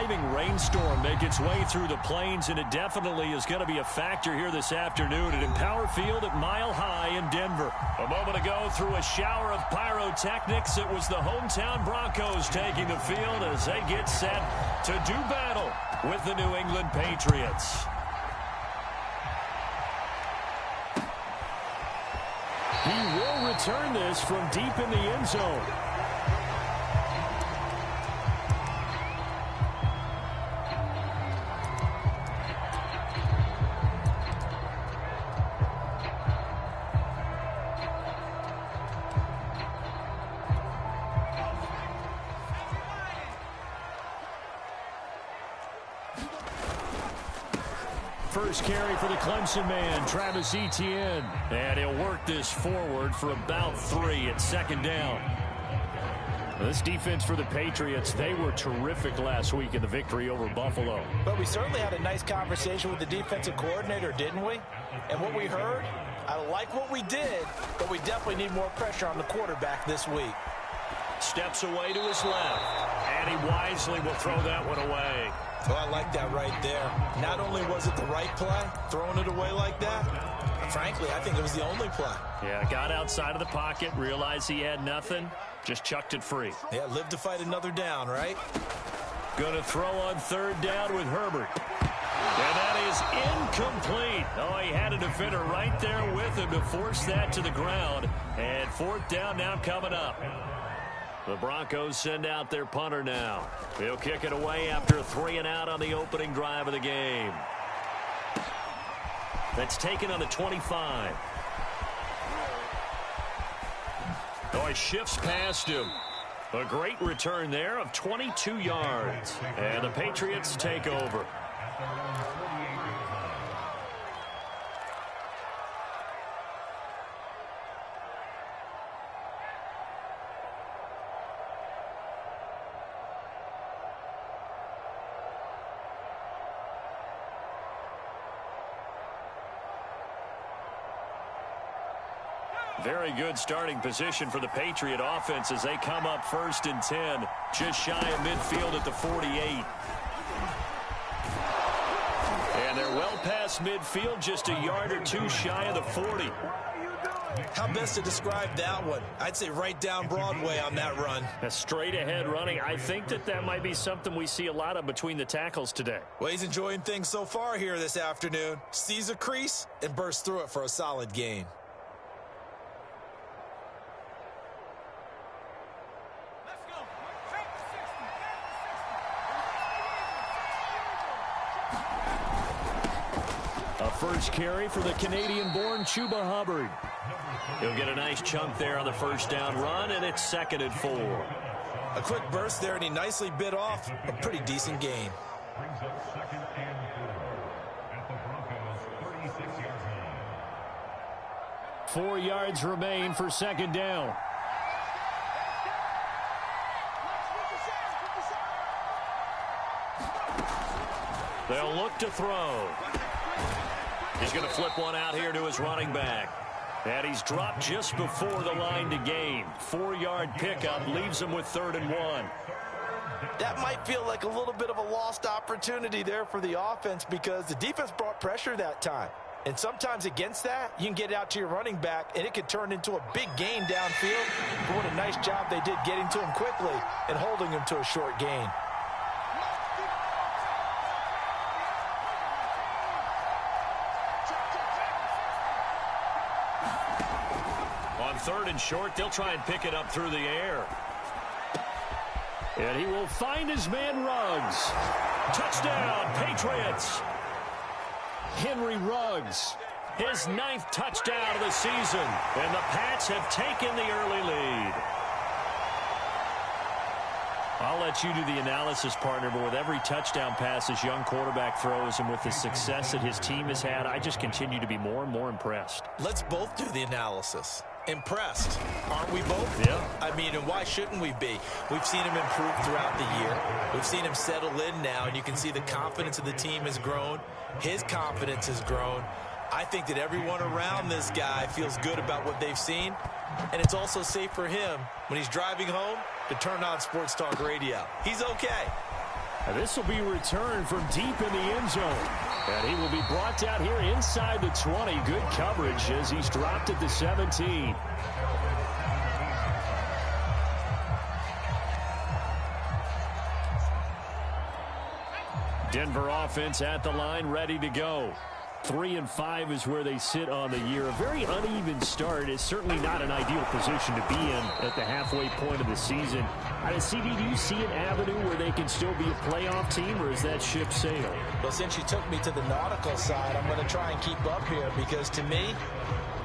seeming rainstorm make its way through the plains, and it definitely is going to be a factor here this afternoon at Empower Field at Mile High in Denver. A moment ago, through a shower of pyrotechnics, it was the hometown Broncos taking the field as they get set to do battle with the New England Patriots. He will return this from deep in the end zone. First carry for the Clemson man, Travis Etienne. And he'll work this forward for about 3 at second down. This defense for the Patriots, they were terrific last week in the victory over Buffalo. But we certainly had a nice conversation with the defensive coordinator, didn't we? And what we heard, I like what we did, but we definitely need more pressure on the quarterback this week. Steps away to his left, and he wisely will throw that one away. Oh, I like that right there. Not only was it the right play, throwing it away like that, frankly, I think it was the only play. Yeah, got outside of the pocket, realized he had nothing, just chucked it free. Yeah, live to fight another down, right? Going to throw on third down with Herbert. And that is incomplete. Oh, he had a defender right there with him to force that to the ground. And fourth down now coming up. The Broncos send out their punter now. He'll kick it away after a 3-and-out on the opening drive of the game. That's taken on the 25. Oh, he shifts past him. A great return there of 22 yards. And the Patriots take over. Very good starting position for the Patriot offense as they come up 1st and 10, just shy of midfield at the 48. And they're well past midfield, just a yard or two shy of the 40. How best to describe that one? I'd say right down Broadway on that run. A straight ahead running. I think that might be something we see a lot of between the tackles today. Well, he's enjoying things so far here this afternoon. Sees a crease and bursts through it for a solid gain. First carry for the Canadian-born Chuba Hubbard. He'll get a nice chunk there on the first down run, and it's 2nd and 4. A quick burst there, and he nicely bit off a pretty decent gain. 4 yards remain for 2nd down. They'll look to throw. He's going to flip one out here to his running back. And he's dropped just before the line to gain. 4-yard pickup leaves him with 3rd and 1. That might feel like a little bit of a lost opportunity there for the offense because the defense brought pressure that time. And sometimes against that, you can get out to your running back, and it could turn into a big gain downfield. But what a nice job they did getting to him quickly and holding him to a short gain. On 3rd and short, they'll try and pick it up through the air. And he will find his man Ruggs. Touchdown, Patriots. Henry Ruggs, his 9th touchdown of the season. And the Pats have taken the early lead. I'll let you do the analysis, partner, but with every touchdown pass this young quarterback throws and with the success that his team has had, I just continue to be more and more impressed. Let's both do the analysis. Impressed, aren't we both? Yeah. I mean, and why shouldn't we be? We've seen him improve throughout the year. We've seen him settle in now, and you can see the confidence of the team has grown. His confidence has grown. I think that everyone around this guy feels good about what they've seen, and it's also safe for him when he's driving home to turn on Sports Talk Radio. He's okay. This will be returned from deep in the end zone. And he will be brought down here inside the 20. Good coverage as he's dropped at the 17. Denver offense at the line, ready to go. 3-5 is where they sit on the year. A very uneven start. It's certainly not an ideal position to be in at the halfway point of the season. CD, do you see an avenue where they can still be a playoff team, or is that ship sailed? Well, since you took me to the nautical side, I'm going to try and keep up here because, to me,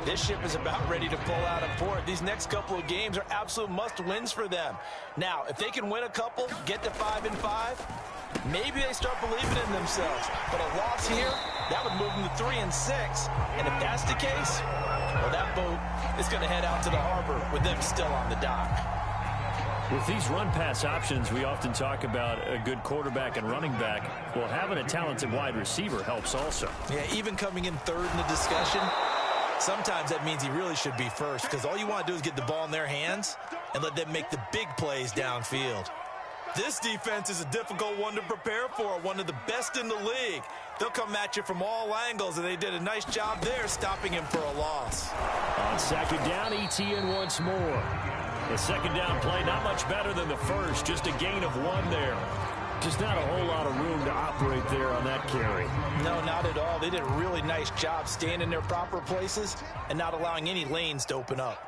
this ship is about ready to pull out of port. These next couple of games are absolute must-wins for them. Now, if they can win a couple, get to 5-5, maybe they start believing in themselves. But a loss here, that would move them to 3-6. And if that's the case, well, that boat is going to head out to the harbor with them still on the dock. With these run-pass options, we often talk about a good quarterback and running back. Well, having a talented wide receiver helps also. Yeah, even coming in third in the discussion, sometimes that means he really should be first, because all you want to do is get the ball in their hands and let them make the big plays downfield. This defense is a difficult one to prepare for, one of the best in the league. They'll come at you from all angles, and they did a nice job there stopping him for a loss. On second down, Etienne once more. The second down play, not much better than the first, just a gain of 1 there. Just not a whole lot of room to operate there on that carry. No, not at all. They did a really nice job staying in their proper places and not allowing any lanes to open up.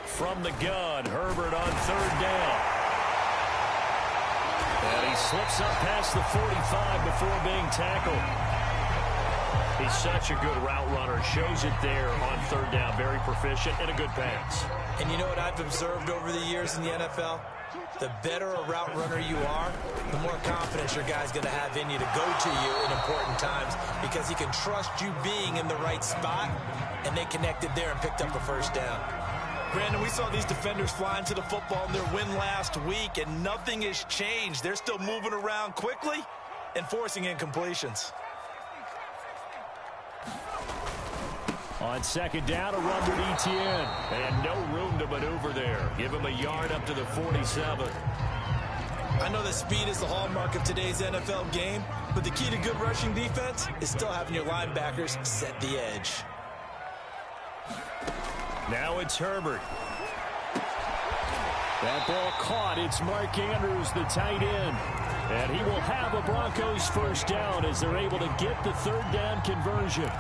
From the gun, Herbert on third down. And he slips up past the 45 before being tackled. He's such a good route runner. Shows it there on third down. Very proficient and a good pass. And you know what I've observed over the years in the NFL? The better a route runner you are, the more confidence your guy's going to have in you to go to you in important times because he can trust you being in the right spot, and they connected there and picked up a first down. Brandon, we saw these defenders flying to the football in their win last week, and nothing has changed. They're still moving around quickly and forcing incompletions. On second down, a run with Etienne. And no room to maneuver there. Give him a yard up to the 47. I know that speed is the hallmark of today's NFL game, but the key to good rushing defense is still having your linebackers set the edge. Now it's Herbert. That ball caught. It's Mark Andrews, the tight end. And he will have a Broncos first down as they're able to get the third down conversion.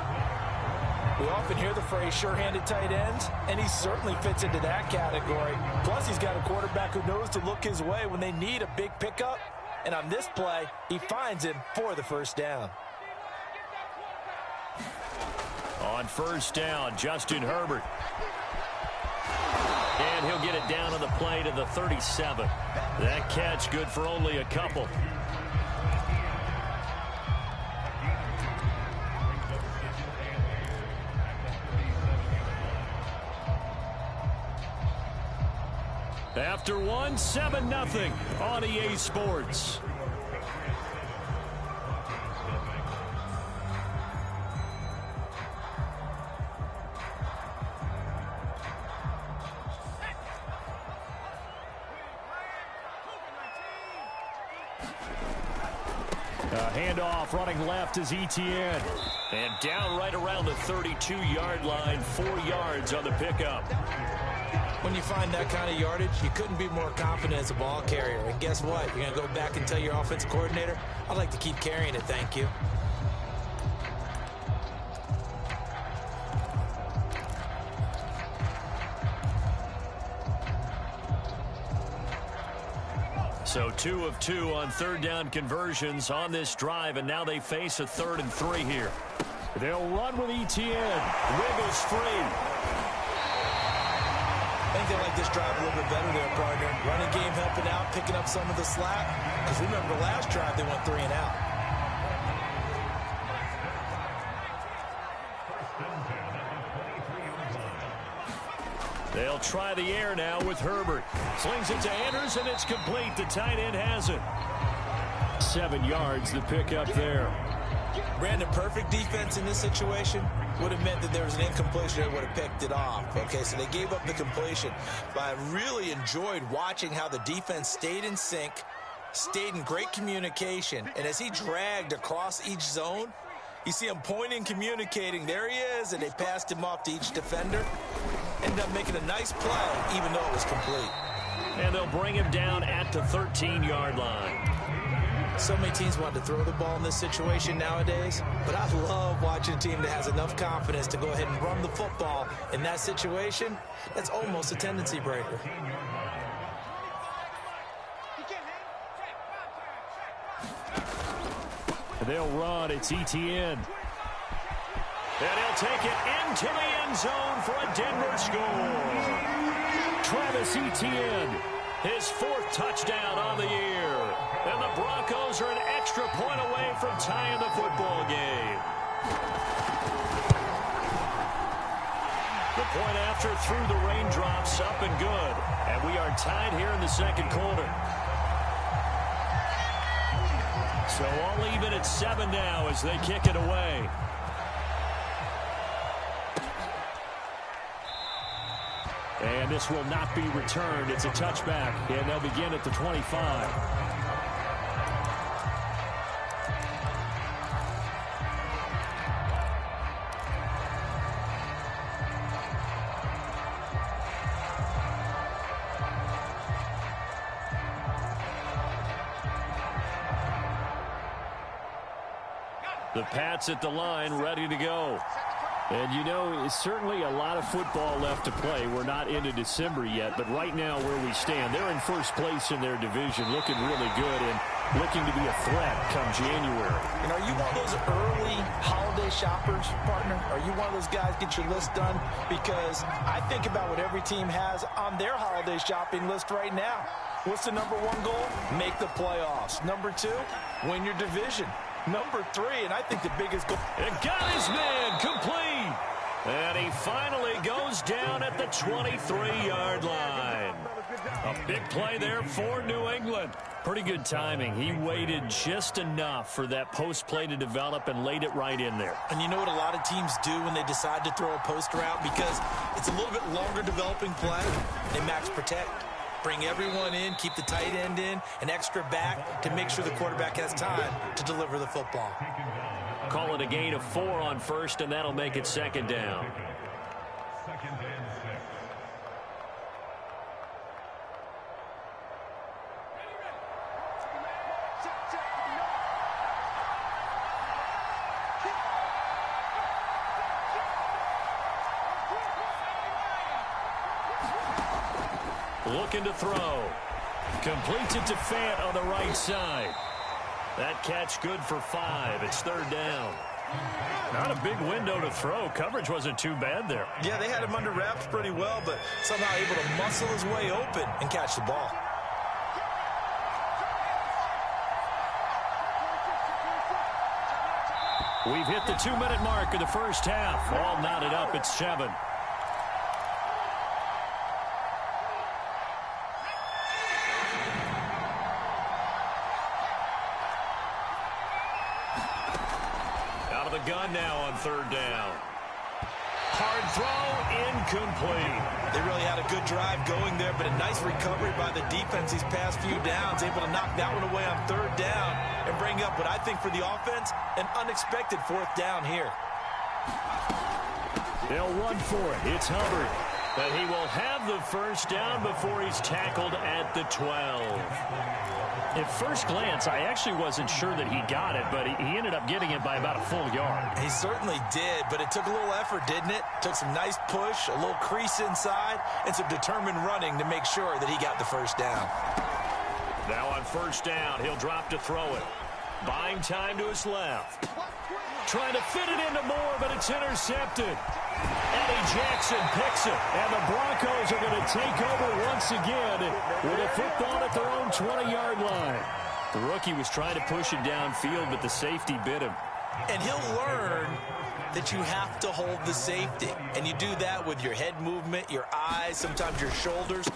We often hear the phrase sure-handed tight ends, and he certainly fits into that category. Plus, he's got a quarterback who knows to look his way when they need a big pickup. And on this play, he finds him for the first down. On first down, Justin Herbert. And he'll get it down on the play to the 37. That catch good for only a couple. After 7-0 on EA Sports. Handoff running left is Etienne. And down right around the 32-yard line, 4 yards on the pickup. When you find that kind of yardage, you couldn't be more confident as a ball carrier. And guess what? You're going to go back and tell your offensive coordinator, I'd like to keep carrying it, thank you. So 2 of 2 on third down conversions on this drive, and now they face a 3rd and 3 here. They'll run with Etienne. Wiggles free. I think they like this drive a little bit better there, partner. Running game helping out, picking up some of the slack. Because remember, the last drive they went 3 and out. They'll try the air now with Herbert. Slings it to Andrews, and it's complete. The tight end has it. 7 yards, the pickup there. Brandon, perfect defense in this situation would have meant that there was an incompletion that would have picked it off. Okay, so they gave up the completion. But I really enjoyed watching how the defense stayed in sync, Stayed in great communication, and as he dragged across each zone, you see him pointing, communicating. There he is, and they passed him off to each defender. Ended up making a nice play, even though it was complete. And they'll bring him down at the 13-yard line. So many teams want to throw the ball in this situation nowadays, but I love watching a team that has enough confidence to go ahead and run the football in that situation. That's almost a tendency breaker. They'll run. It's ETN. And he'll take it into the end zone for a Denver score. Travis Etienne, his 4th touchdown on the year. And the Broncos are an extra point away from tying the football game. The point after through the raindrops, up and good. And we are tied here in the second quarter. So all even at 7 now as they kick it away. And this will not be returned. It's a touchback, and they'll begin at the 25. The Pats at the line, ready to go. And, you know, it's certainly a lot of football left to play. We're not into December yet, but right now where we stand, they're in first place in their division, looking really good and looking to be a threat come January. And are you one of those early holiday shoppers, partner? Are you one of those guys get your list done? Because I think about what every team has on their holiday shopping list right now. What's the number 1 goal? Make the playoffs. Number 2, win your division. Number 3, and I think the biggest goal. And got his man complete. And he finally goes down at the 23-yard line. A big play there for New England. Pretty good timing. He waited just enough for that post play to develop and laid it right in there. And you know what a lot of teams do when they decide to throw a post route? Because it's a little bit longer developing play. They max protect. Bring everyone in, keep the tight end in, an extra back to make sure the quarterback has time to deliver the football. Call it a gain of 4 on first, and that'll make it 2nd down. Looking to throw. Completes it to Fant on the right side. That catch good for 5. It's 3rd down. Not a big window to throw. Coverage wasn't too bad there. Yeah, they had him under wraps pretty well, but somehow able to muscle his way open and catch the ball. We've hit the 2-minute mark of the first half. All knotted up at 7. Gun now on 3rd down. Hard throw, incomplete. They really had a good drive going there, but a nice recovery by the defense these past few downs, able to knock that one away on 3rd down and bring up what I think for the offense, an unexpected 4th down here. They'll run for it. It's Hubbard. But he will have the first down before he's tackled at the 12. At first glance, I actually wasn't sure that he got it, but he ended up getting it by about a full yard. He certainly did, but it took a little effort, didn't it? Took some nice push, a little crease inside, and some determined running to make sure that he got the first down. Now on first down, he'll drop to throw it. Buying time to his left. Trying to fit it into Moore, but it's intercepted. Eddie Jackson picks it, and the Broncos are going to take over once again with a football at their own 20-yard line. The rookie was trying to push it downfield, but the safety bit him. And he'll learn that you have to hold the safety. And you do that with your head movement, your eyes, sometimes your shoulders.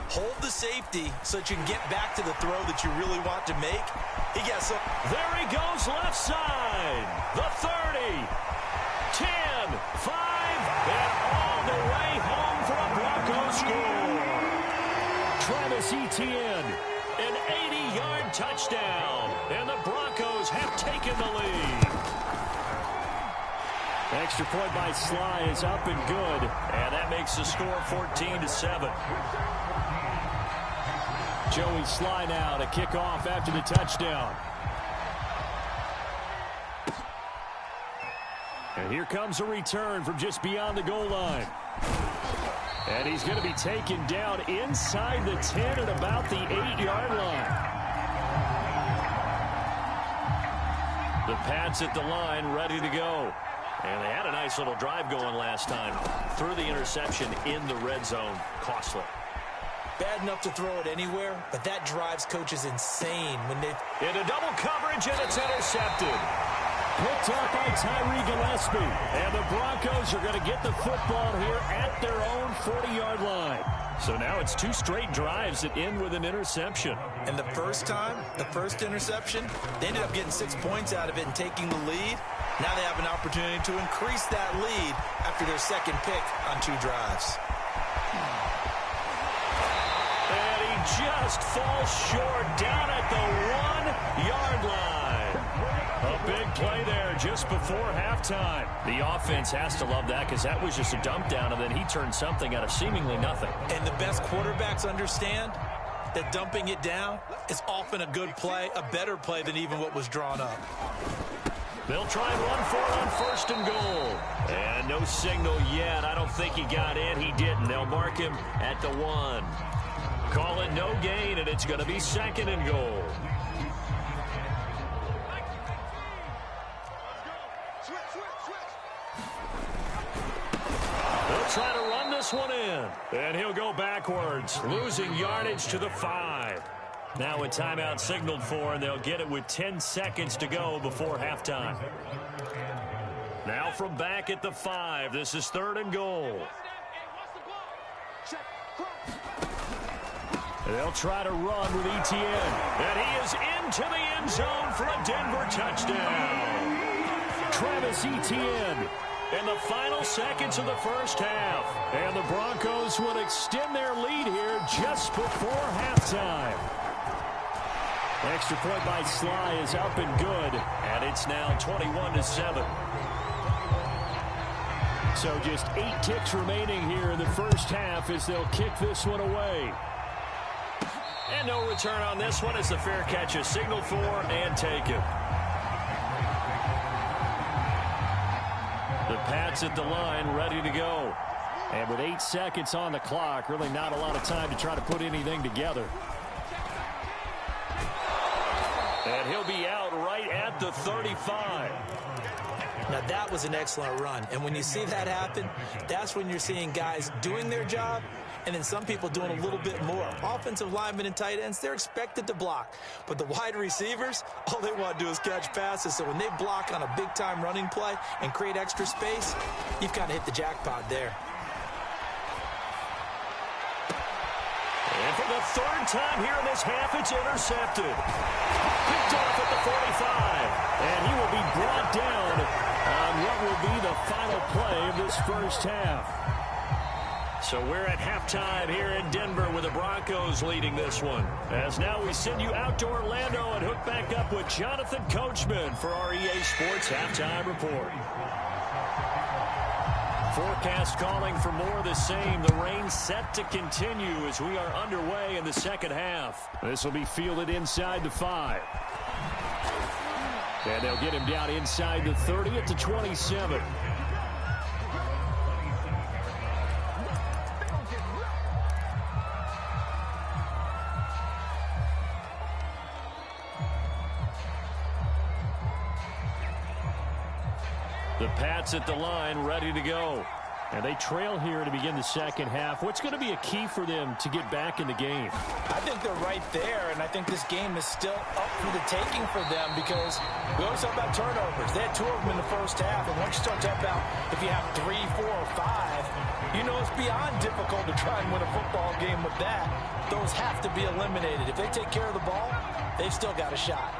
Hold the safety so that you can get back to the throw that you really want to make. He gets up. There he goes left side. The 30, 10, 5, and all the way home for a Broncos score. Travis Etienne, an 80-yard touchdown. And the Broncos have taken the lead. Extra point by Sly is up and good. And that makes the score 14-7. Joey Sly now to kick off after the touchdown. And here comes a return from just beyond the goal line. And he's going to be taken down inside the 10 at about the 8-yard line. The Pats at the line, ready to go. And they had a nice little drive going last time. Threw the interception in the red zone. Costly. Bad enough to throw it anywhere, but that drives coaches insane when they... Into double coverage, and it's intercepted. Picked up by Tyree Gillespie. And the Broncos are going to get the football here at their own 40-yard line. So now it's 2 straight drives that end with an interception. And the first time, the first interception, they ended up getting 6 points out of it and taking the lead. Now they have an opportunity to increase that lead after their second pick on 2 drives. And he just falls short down at the 1-yard line. A big play there just before halftime. The offense has to love that because that was just a dump down, and then he turned something out of seemingly nothing. And the best quarterbacks understand that dumping it down is often a good play, a better play than even what was drawn up. They'll try and run for it on 1st and goal. And no signal yet. I don't think he got in. He didn't. They'll mark him at the 1. Call it no gain, and it's going to be 2nd and goal. They'll try to run this one in. And he'll go backwards, losing yardage to the 5. Now a timeout signaled for, and they'll get it with 10 seconds to go before halftime. Now from back at the 5, this is 3rd and goal. They'll try to run with Etienne. And he is into the end zone for a Denver touchdown. Travis Etienne in the final seconds of the first half. And the Broncos will extend their lead here just before halftime. Extra point by Sly is up and good. And it's now 21-7. So just 8 ticks remaining here in the first half as they'll kick this one away. And no return on this one as the fair catch is signaled for and taken. The Pats at the line ready to go. And with 8 seconds on the clock, really not a lot of time to try to put anything together. And he'll be out right at the 35. Now that was an excellent run. And when you see that happen, that's when you're seeing guys doing their job and then some people doing a little bit more. Offensive linemen and tight ends, they're expected to block. But the wide receivers, all they want to do is catch passes. So when they block on a big-time running play and create extra space, you've kind of hit the jackpot there. And for the 3rd time here in this half, it's intercepted. Picked off at the 45. And he will be brought down on what will be the final play of this first half. So we're at halftime here in Denver with the Broncos leading this one. As now we send you out to Orlando and hook back up with Jonathan Coachman for our EA Sports Halftime Report. Forecast calling for more of the same. The rain set to continue as we are underway in the second half. This will be fielded inside the 5. And they'll get him down inside the 30 at the 27. The Pats at the line ready to go. And they trail here to begin the second half. What's going to be a key for them to get back in the game? I think they're right there, and I think this game is still up for the taking for them because we always talk about turnovers. They had 2 of them in the first half, and once you start talking about if you have 3, 4, or 5, you know it's beyond difficult to try and win a football game with that. Those have to be eliminated. If they take care of the ball, they've still got a shot.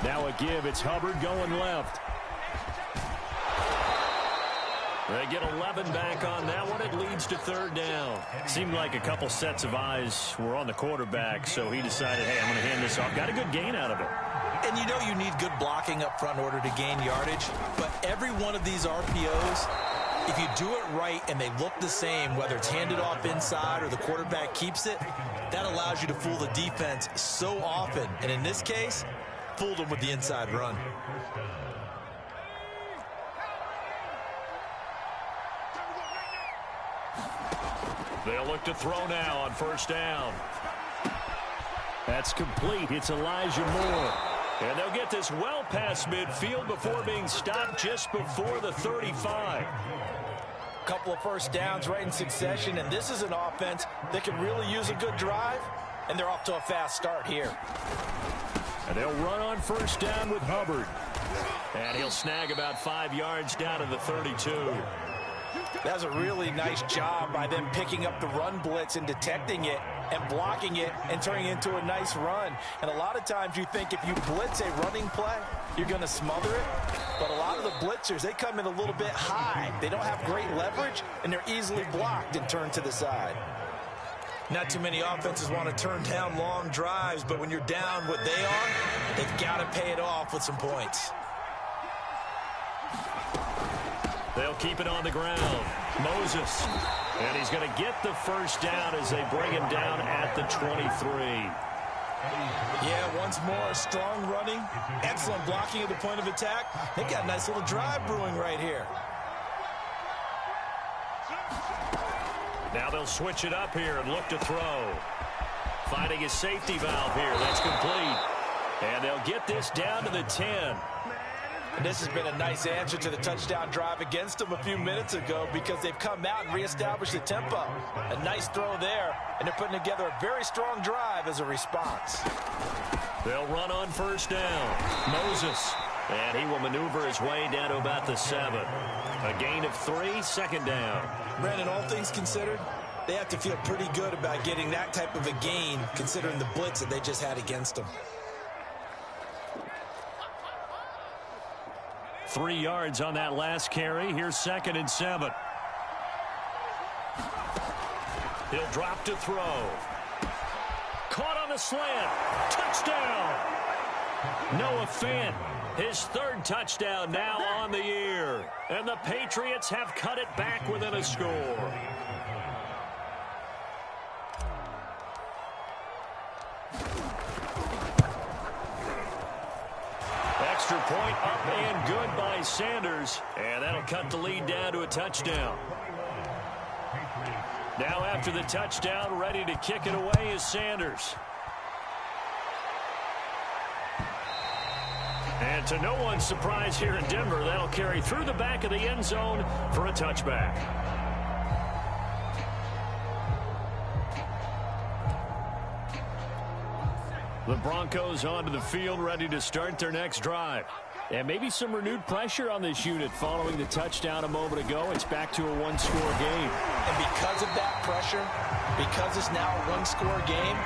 Now a give. It's Hubbard going left. They get 11 back on that one. It leads to third down. Seemed like a couple sets of eyes were on the quarterback, so he decided, hey, I'm going to hand this off. Got a good gain out of it. And you know you need good blocking up front in order to gain yardage, but every one of these RPOs, if you do it right and they look the same, whether it's handed off inside or the quarterback keeps it, that allows you to fool the defense so often. And in this case, fooled them with the inside run. They'll look to throw now on first down. That's complete. It's Elijah Moore. And they'll get this well past midfield before being stopped just before the 35. Couple of first downs right in succession, and this is an offense that can really use a good drive, and they're off to a fast start here. And they'll run on first down with Hubbard. And he'll snag about 5 yards down to the 32. That's a really nice job by them picking up the run blitz and detecting it and blocking it and turning it into a nice run. And a lot of times you think if you blitz a running play, you're going to smother it. But a lot of the blitzers, they come in a little bit high. They don't have great leverage, and they're easily blocked and turned to the side. Not too many offenses want to turn down long drives, but when you're down what they are, they've got to pay it off with some points. They'll keep it on the ground. Moses. And he's going to get the first down as they bring him down at the 23. Yeah, once more, strong running, excellent blocking at the point of attack. They've got a nice little drive brewing right here. Now they'll switch it up here and look to throw. Finding his safety valve here. That's complete. And they'll get this down to the 10. And this has been a nice answer to the touchdown drive against them a few minutes ago because they've come out and reestablished the tempo. A nice throw there, and they're putting together a very strong drive as a response. They'll run on first down. Moses. And he will maneuver his way down to about the 7. A gain of 3, second down. Brandon, all things considered, they have to feel pretty good about getting that type of a gain considering the blitz that they just had against them. 3 yards on that last carry. Here's 2nd and 7. He'll drop to throw. Caught on the slant. Touchdown. Noah Fant, his 3rd touchdown now on the year. And the Patriots have cut it back within a score. Extra point up and good by Sanders. And that'll cut the lead down to a touchdown. Now after the touchdown, ready to kick it away is Sanders. And to no one's surprise here in Denver, that'll carry through the back of the end zone for a touchback. The Broncos onto the field, ready to start their next drive. And maybe some renewed pressure on this unit following the touchdown a moment ago. It's back to a one-score game. And because of that pressure, because it's now a one-score game,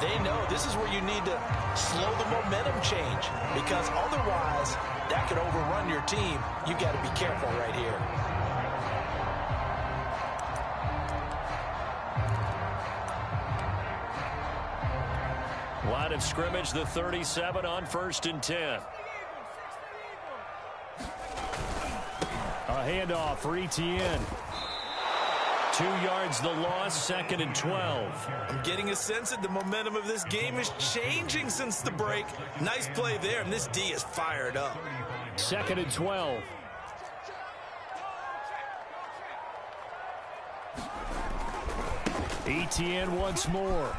they know this is where you need to slow the momentum change. Because otherwise, that could overrun your team. You've got to be careful right here. Line of scrimmage, the 37 on 1st and 10. A handoff for Etienne. 2 yards the loss, 2nd and 12. I'm getting a sense that the momentum of this game is changing since the break. Nice play there, and this D is fired up. 2nd and 12. Etienne once more.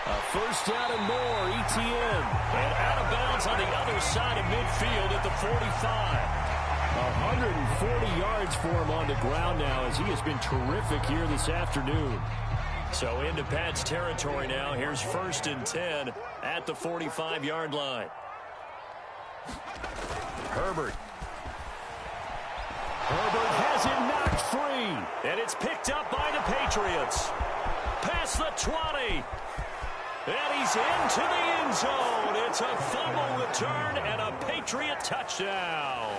A first down and more, Etienne. And out of bounds on the other side of midfield at the 45. 140 yards for him on the ground now as he has been terrific here this afternoon. So into Pat's territory now. Here's 1st and 10 at the 45-yard line. Herbert. Herbert has it knocked free. And it's picked up by the Patriots. Past the 20. And he's into the end zone. It's a fumble return and a Patriot touchdown.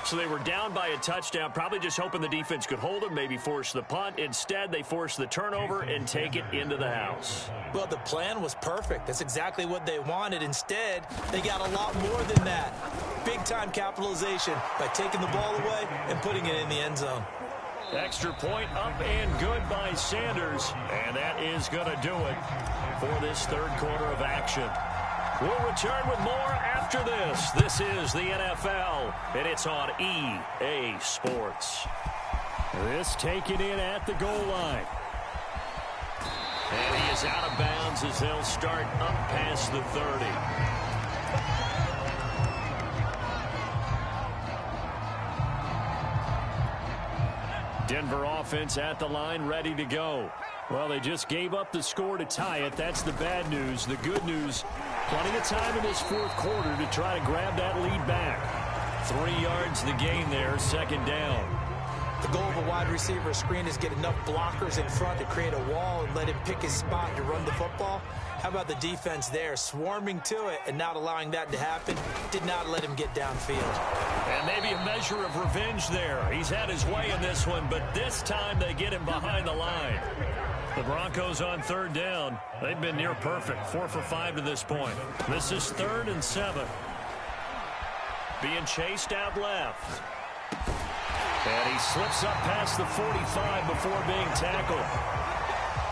So they were down by a touchdown, probably just hoping the defense could hold them, maybe force the punt. Instead, they forced the turnover and take it into the house. Well, the plan was perfect. That's exactly what they wanted. Instead, they got a lot more than that. Big-time capitalization by taking the ball away and putting it in the end zone. Extra point up and good by Sanders. And that is going to do it for this third quarter of action. We'll return with more after this. This is the NFL, and it's on EA Sports. This taken in at the goal line. And he is out of bounds as they'll start up past the 30. Denver offense at the line, ready to go. Well, they just gave up the score to tie it. That's the bad news. The good news, plenty of time in this fourth quarter to try to grab that lead back. 3 yards the gain there, second down. The goal of a wide receiver screen is get enough blockers in front to create a wall and let him pick his spot to run the football. How about the defense there, swarming to it and not allowing that to happen? Did not let him get downfield. And maybe a measure of revenge there. He's had his way in this one, but this time they get him behind the line. The Broncos on third down. They've been near perfect, 4 for 5 to this point. This is 3rd and 7. Being chased out left. And he slips up past the 45 before being tackled.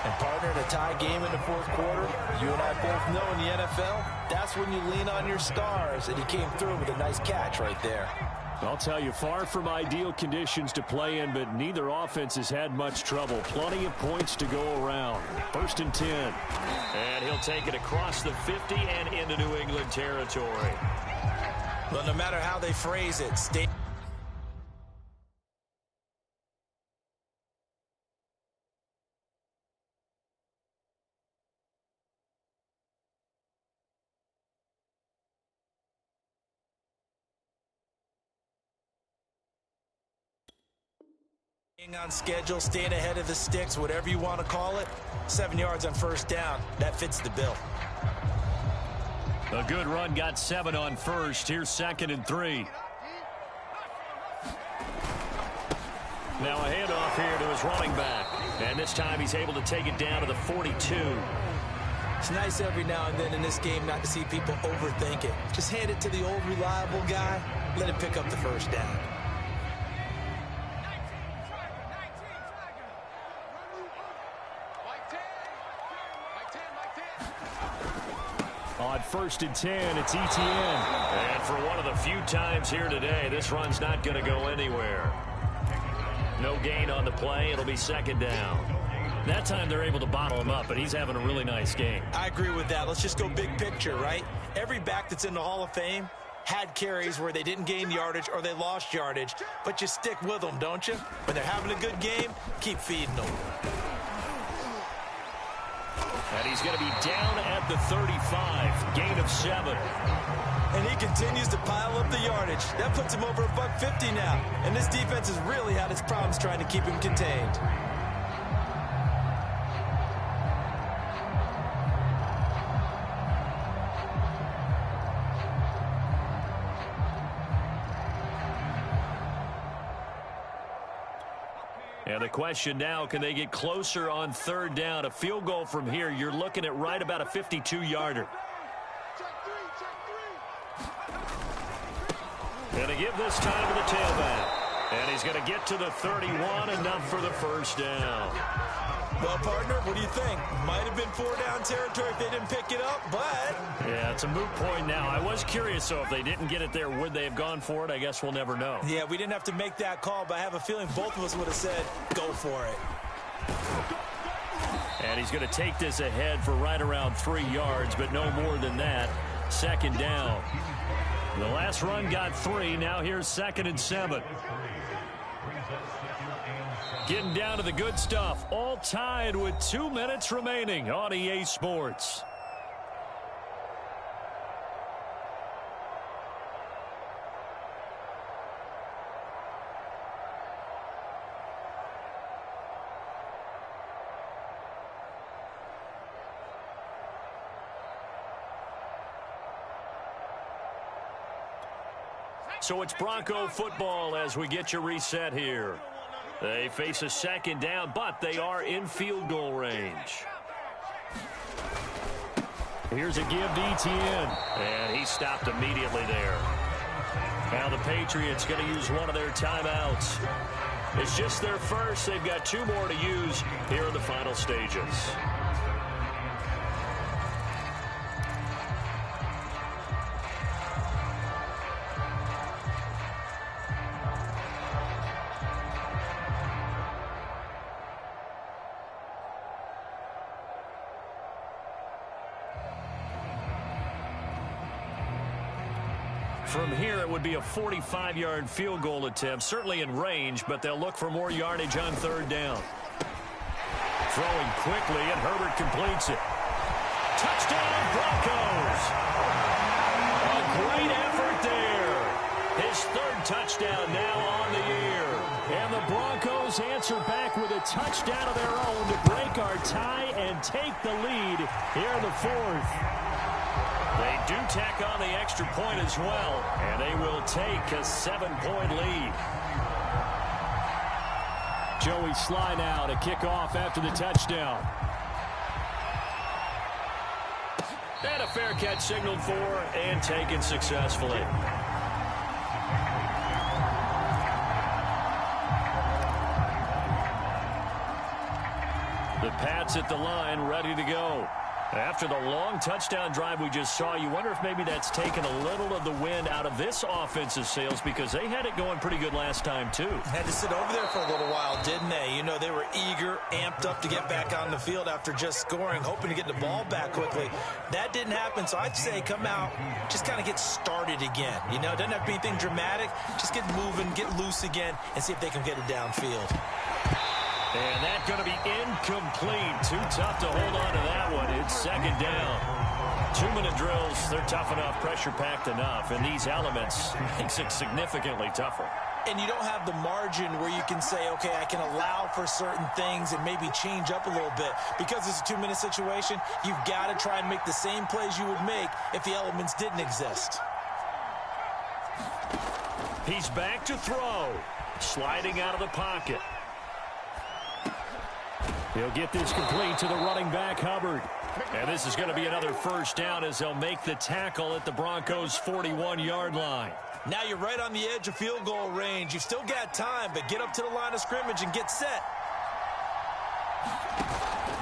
And partner, in a tie game in the fourth quarter, you and I both know in the NFL, that's when you lean on your stars. And he came through with a nice catch right there. I'll tell you, far from ideal conditions to play in, but neither offense has had much trouble. Plenty of points to go around. 1st and 10. And he'll take it across the 50 and into New England territory. Well, no matter how they phrase it, stay. On schedule, staying ahead of the sticks, whatever you want to call it. 7 yards on first down. That fits the bill. A good run, got 7 on first. Here's 2nd and 3. Now a handoff here to his running back. And this time he's able to take it down to the 42. It's nice every now and then in this game not to see people overthink it. Just hand it to the old reliable guy. Let him pick up the first down. On 1st and 10, it's ETN. And for one of the few times here today, this run's not going to go anywhere. No gain on the play. It'll be 2nd down. That time they're able to bottle him up, but he's having a really nice game. I agree with that. Let's just go big picture, right? Every back that's in the Hall of Fame had carries where they didn't gain yardage or they lost yardage, but you stick with them, don't you? When they're having a good game, keep feeding them. And he's going to be down at the 35, gain of 7. And he continues to pile up the yardage. That puts him over $150 now. And this defense has really had its problems trying to keep him contained. And the question now, can they get closer on 3rd down? A field goal from here, you're looking at right about a 52-yarder. And they give this time to the tailback. And he's going to get to the 31, enough for the first down. Well, partner, what do you think? Might have been 4-down territory if they didn't pick it up, but... Yeah, it's a moot point now. I was curious, so if they didn't get it there, would they have gone for it? I guess we'll never know. Yeah, we didn't have to make that call, but I have a feeling both of us would have said, go for it. And he's going to take this ahead for right around 3 yards, but no more than that. 2nd down. The last run got 3. Now here's 2nd and 7. Getting down to the good stuff. All tied with 2 minutes remaining on EA Sports. So it's Bronco football as we get you reset here. They face a second down, but they are in field goal range. Here's a give to Etienne, and he stopped immediately there. Now the Patriots going to use one of their timeouts. It's just their first. They've got 2 more to use here in the final stages. From here, it would be a 45-yard field goal attempt, certainly in range, but they'll look for more yardage on 3rd down. Throwing quickly, and Herbert completes it. Touchdown, Broncos! A great effort there. His 3rd touchdown now on the year. And the Broncos answer back with a touchdown of their own to break our tie and take the lead here in the 4th. They do tack on the extra point as well, and they will take a 7-point lead. Joey Sly now to kick off after the touchdown. And a fair catch signaled for and taken successfully. The Pats at the line, ready to go. After the long touchdown drive we just saw, you wonder if maybe that's taken a little of the wind out of this offensive sails, because they had it going pretty good last time, too. Had to sit over there for a little while, didn't they? You know, they were eager, amped up to get back on the field after just scoring, hoping to get the ball back quickly. That didn't happen, so I'd say come out, just kind of get started again. You know, it doesn't have to be anything dramatic. Just get moving, get loose again, and see if they can get it downfield. And that's going to be incomplete. Too tough to hold on to that one. It's 2nd down. 2-minute drills, they're tough enough, pressure-packed enough. And these elements makes it significantly tougher. And you don't have the margin where you can say, okay, I can allow for certain things and maybe change up a little bit. Because it's a 2-minute situation, you've got to try and make the same plays you would make if the elements didn't exist. He's back to throw. Sliding out of the pocket. He'll get this complete to the running back, Hubbard. And this is going to be another 1st down as they'll make the tackle at the Broncos' 41-yard line. Now you're right on the edge of field goal range. You've still got time, but get up to the line of scrimmage and get set.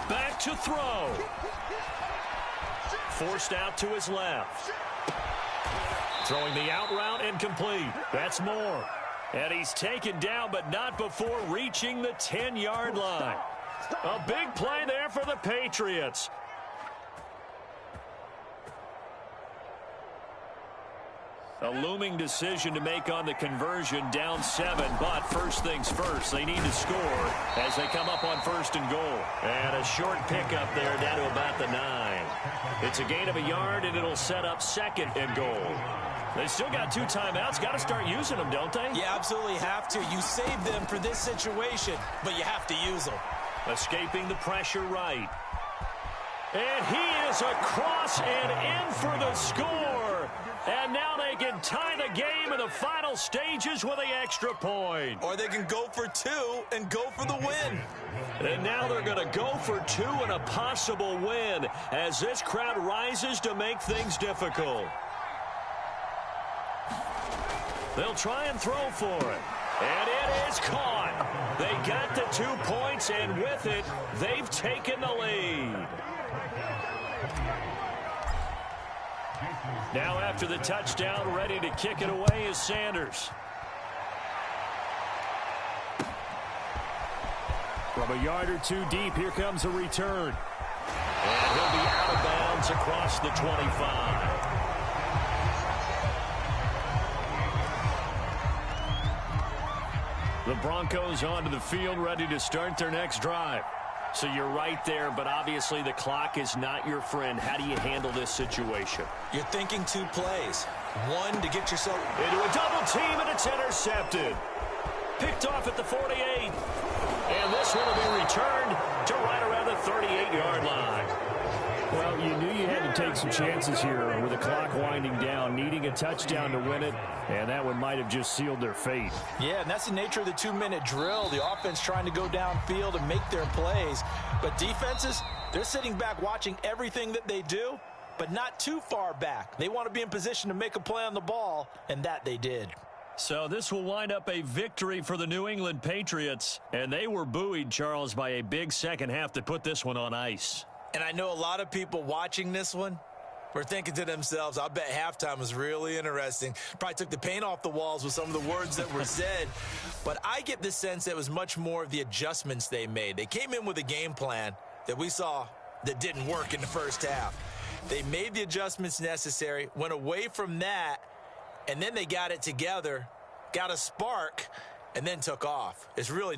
Back to throw. Forced out to his left. Throwing the out route and complete. That's Moore. And he's taken down, but not before reaching the 10-yard line. A big play there for the Patriots. A looming decision to make on the conversion, down 7, but first things first, they need to score as they come up on 1st and goal. And a short pickup there down to about the 9. It's a gain of a yard, and it'll set up 2nd and goal. They still got 2 timeouts. Got to start using them, don't they? You absolutely have to. You save them for this situation, but you have to use them. Escaping the pressure right. And he is across and in for the score. And now they can tie the game in the final stages with the extra point. Or they can go for 2 and go for the win. And now they're going to go for 2 and a possible win as this crowd rises to make things difficult. They'll try and throw for it. And it is caught. They got the 2 points, and with it, they've taken the lead. Now after the touchdown, ready to kick it away is Sanders. From a yard or 2 deep, here comes a return. And he'll be out of bounds across the 25. The Broncos onto the field, ready to start their next drive. So you're right there, but obviously the clock is not your friend. How do you handle this situation? You're thinking 2 plays. 1 to get yourself into a double team, and it's intercepted. Picked off at the 48. And this one will be returned to right around the 38-yard line. Well, you knew you had to take take some chances here with the clock winding down, needing a touchdown to win it, and that one might have just sealed their fate. Yeah, and that's the nature of the 2-minute drill. The offense trying to go downfield and make their plays. But defenses, they're sitting back watching everything that they do, but not too far back. They want to be in position to make a play on the ball, and that they did. So this will wind up a victory for the New England Patriots, and they were buoyed, Charles, by a big second half to put this one on ice. And I know a lot of people watching this one were thinking to themselves, I bet halftime was really interesting. Probably took the paint off the walls with some of the words that were said. But I get the sense that it was much more of the adjustments they made. They came in with a game plan that we saw that didn't work in the first half. They made the adjustments necessary, went away from that, and then they got it together, got a spark, and then took off. It's really